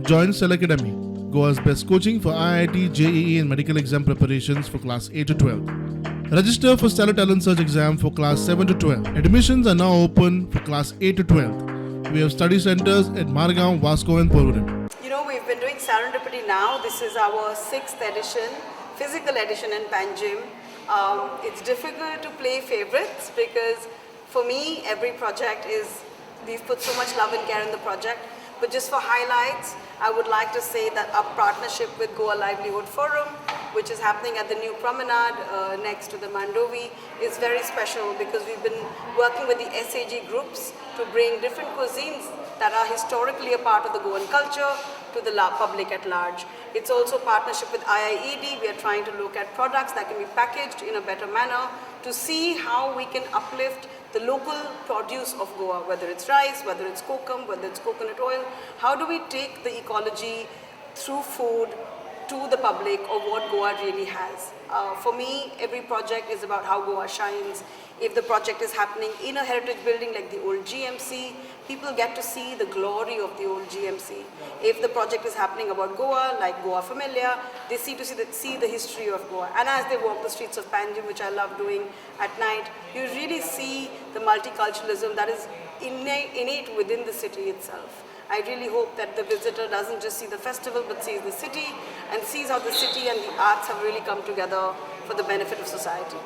Join Cell Academy, Goa's best coaching for IIT, JEE and medical exam preparations for class 8 to 12. Register for Stellar Talent Search exam for class 7 to 12. Admissions are now open for class 8 to 12. We have study centers at Margao, Vasco and Porvorim. You know, we've been doing Serendipity now. This is our 6th edition, physical edition in Panjim. It's difficult to play favorites because for me, every project we've put so much love and care in the project. But just for highlights, I would like to say that our partnership with Goa Livelihood Forum, which is happening at the new promenade next to the Mandovi, is very special because we've been working with the SAG groups to bring different cuisines that are historically a part of the Goan culture to the public at large. It's also a partnership with IIED. We are trying to look at products that can be packaged in a better manner to see how we can uplift the local produce of Goa, whether it's rice, whether it's kokum, whether it's coconut oil. How do we take the ecology through food to the public of what Goa really has? For me, every project is about how Goa shines. If the project is happening in a heritage building like the old GMC, people get to see the glory of the old GMC. If the project is happening about Goa, like Goa Familia, they see the history of Goa. And as they walk the streets of Panjim, which I love doing at night, you really see the multiculturalism that is innate within the city itself. I really hope that the visitor doesn't just see the festival but sees the city and sees how the city and the arts have really come together for the benefit of society.